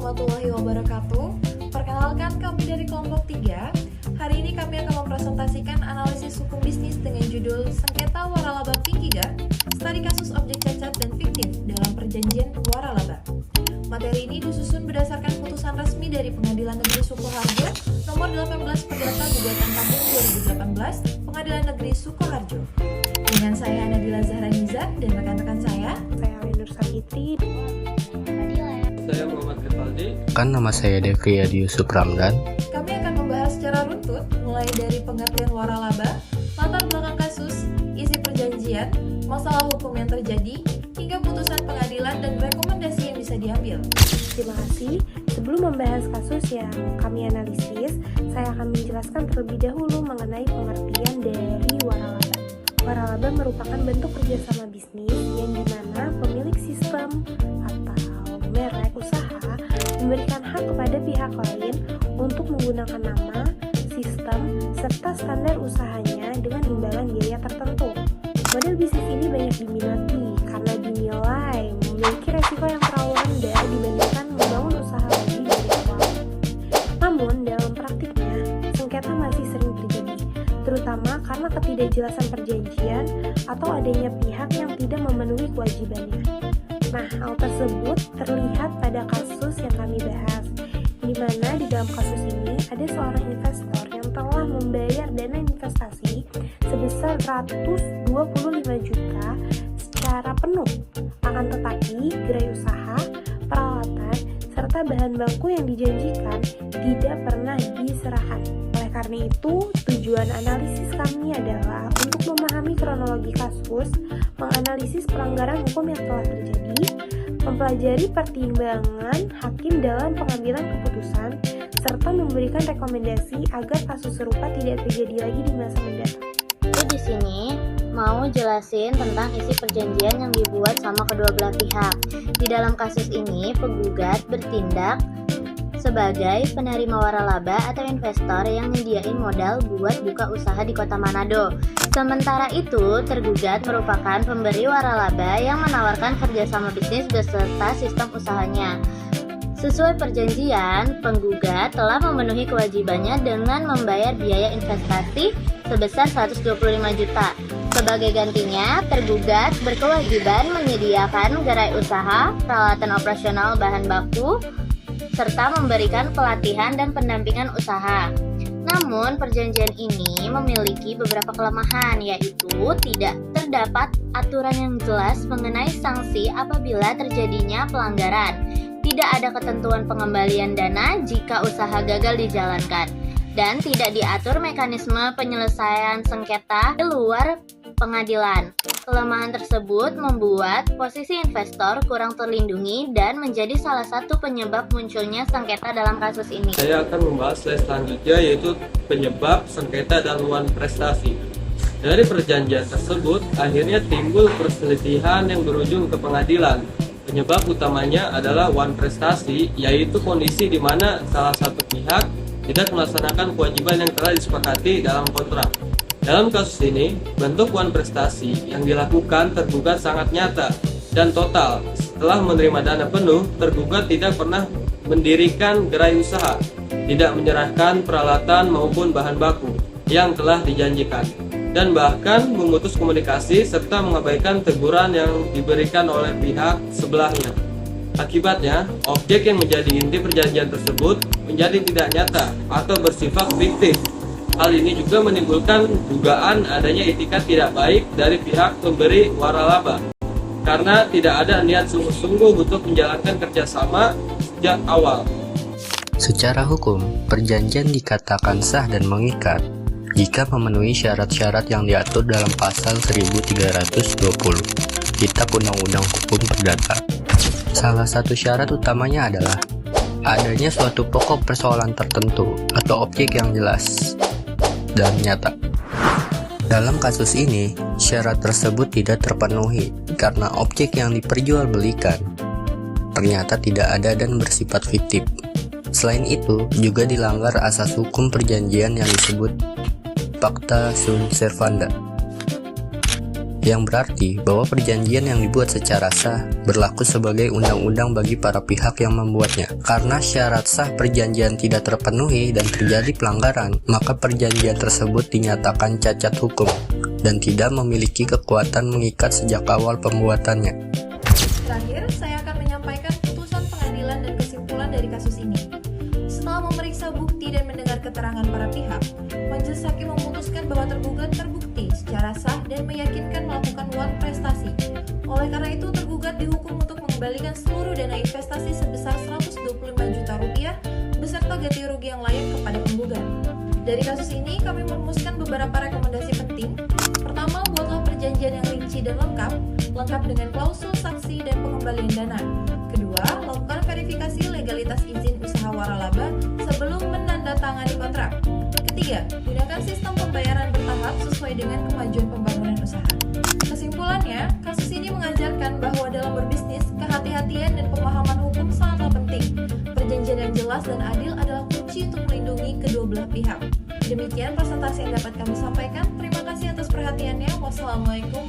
warahmatullahi wabarakatuh. Perkenalkan, kami dari kelompok 3. Hari ini kami akan mempresentasikan analisis hukum bisnis dengan judul Sengketa Waralaba Pinkiga, studi kasus objek cacat dan fiktif dalam perjanjian waralaba. Materi ini disusun berdasarkan putusan resmi dari Pengadilan Negeri Sukoharjo nomor 18 Perdata Gugatan tahun 2018 Pengadilan Negeri Sukoharjo. Dengan saya Nadila Zahraniza dan rekan-rekan saya Ainur Sakiti. Saya Muhammad Kefaldi. Nama saya Devri Adi Yusuf Ramdan. Kami akan membahas secara runtut mulai dari pengertian waralaba, latar belakang kasus, isi perjanjian, masalah hukum yang terjadi, hingga putusan pengadilan dan rekomendasi yang bisa diambil. Terima kasih. Sebelum membahas kasus yang kami analisis, saya akan menjelaskan terlebih dahulu mengenai pengertian dari waralaba. Waralaba merupakan bentuk kerjasama bisnis yang dimana pemilik sistem atau merek usaha memberikan hak kepada pihak lain untuk menggunakan nama, sistem, serta standar usahanya dengan imbalan biaya tertentu. Model bisnis ini banyak diminati karena dinilai memiliki resiko yang terlalu rendah dibandingkan membangun usaha lagi dari awal. Namun, dalam praktiknya, sengketa masih sering terjadi, terutama karena ketidakjelasan perjanjian atau adanya pihak yang tidak memenuhi kewajibannya. Nah, hal tersebut terlihat pada kasus yang kami bahas, di mana di dalam kasus ini ada seorang investor yang telah membayar dana investasi sebesar 125 juta secara penuh. Akan tetapi, gerai usaha, peralatan, serta bahan baku yang dijanjikan tidak pernah diserahkan. Oleh karena itu, tujuan analisis kami adalah untuk memahami kronologi kasus, menganalisis pelanggaran hukum yang telah terjadi, mempelajari pertimbangan hakim dalam pengambilan keputusan, serta memberikan rekomendasi agar kasus serupa tidak terjadi lagi di masa mendatang. Di sini mau jelasin tentang isi perjanjian yang dibuat sama kedua belah pihak. Di dalam kasus ini, penggugat bertindak sebagai penerima waralaba atau investor yang nyediain modal buat buka usaha di kota Manado. Sementara itu, tergugat merupakan pemberi waralaba yang menawarkan kerjasama bisnis beserta sistem usahanya. Sesuai perjanjian, penggugat telah memenuhi kewajibannya dengan membayar biaya investasi sebesar 125 juta. Sebagai gantinya, tergugat berkewajiban menyediakan gerai usaha, peralatan operasional bahan baku, serta memberikan pelatihan dan pendampingan usaha. Namun, perjanjian ini memiliki beberapa kelemahan, yaitu tidak terdapat aturan yang jelas mengenai sanksi apabila terjadinya pelanggaran. Tidak ada ketentuan pengembalian dana jika usaha gagal dijalankan, dan tidak diatur mekanisme penyelesaian sengketa di luar pengadilan. Kelemahan tersebut membuat posisi investor kurang terlindungi dan menjadi salah satu penyebab munculnya sengketa dalam kasus ini. Saya akan membahas slide selanjutnya, yaitu penyebab sengketa dan wan prestasi. Dari perjanjian tersebut, akhirnya timbul perselisihan yang berujung ke pengadilan. Penyebab utamanya adalah wan prestasi, yaitu kondisi di mana salah satu pihak tidak melaksanakan kewajiban yang telah disepakati dalam kontrak. Dalam kasus ini, bentuk wan prestasi yang dilakukan tergugat sangat nyata dan total. Setelah menerima dana penuh, tergugat tidak pernah mendirikan gerai usaha, tidak menyerahkan peralatan maupun bahan baku yang telah dijanjikan, dan bahkan memutus komunikasi serta mengabaikan teguran yang diberikan oleh pihak sebelahnya. Akibatnya, objek yang menjadi inti perjanjian tersebut menjadi tidak nyata atau bersifat fiktif. Hal ini juga menimbulkan dugaan adanya etikat tidak baik dari pihak pemberi waralaba, karena tidak ada niat sungguh-sungguh untuk menjalankan kerjasama sejak awal. Secara hukum, perjanjian dikatakan sah dan mengikat jika memenuhi syarat-syarat yang diatur dalam pasal 1320 Kitab Undang-Undang Hukum Perdata. Salah satu syarat utamanya adalah adanya suatu pokok persoalan tertentu atau objek yang jelas dan nyata. Dalam kasus ini, syarat tersebut tidak terpenuhi karena objek yang diperjualbelikan ternyata tidak ada dan bersifat fiktif. Selain itu, juga dilanggar asas hukum perjanjian yang disebut Pacta sunt servanda. yang berarti bahwa perjanjian yang dibuat secara sah berlaku sebagai undang-undang bagi para pihak yang membuatnya. Karena syarat sah perjanjian tidak terpenuhi dan terjadi pelanggaran, maka perjanjian tersebut dinyatakan cacat hukum dan tidak memiliki kekuatan mengikat sejak awal pembuatannya. Terakhir, saya akan menyampaikan putusan pengadilan dan kesimpulan dari kasus ini. Setelah memeriksa bukti dan mendengar keterangan para pihak, Majelis Hakim memutuskan bahwa tergugat terbukti secara sah dan meyakinkan melakukan uang prestasi. Oleh karena itu, tergugat dihukum untuk mengembalikan seluruh dana investasi sebesar 125 juta rupiah beserta ganti rugi yang layak kepada penggugat. Dari kasus ini, kami merumuskan beberapa rekomendasi penting. Pertama, buatlah perjanjian yang rinci dan lengkap dengan klausul saksi dan pengembalian dana. Kedua, lakukan verifikasi legalitas izin usaha waralaba sebelum menandatangani kontrak. Ketiga, gunakan sistem pembayaran bertahap sesuai dengan kemajuan pembangunan usaha. Kesimpulannya, kasus ini mengajarkan bahwa dalam berbisnis, kehati-hatian dan pemahaman hukum sangatlah penting. Perjanjian yang jelas dan adil adalah kunci untuk melindungi kedua belah pihak. Demikian presentasi yang dapat kami sampaikan. Terima kasih atas perhatiannya. Wassalamualaikum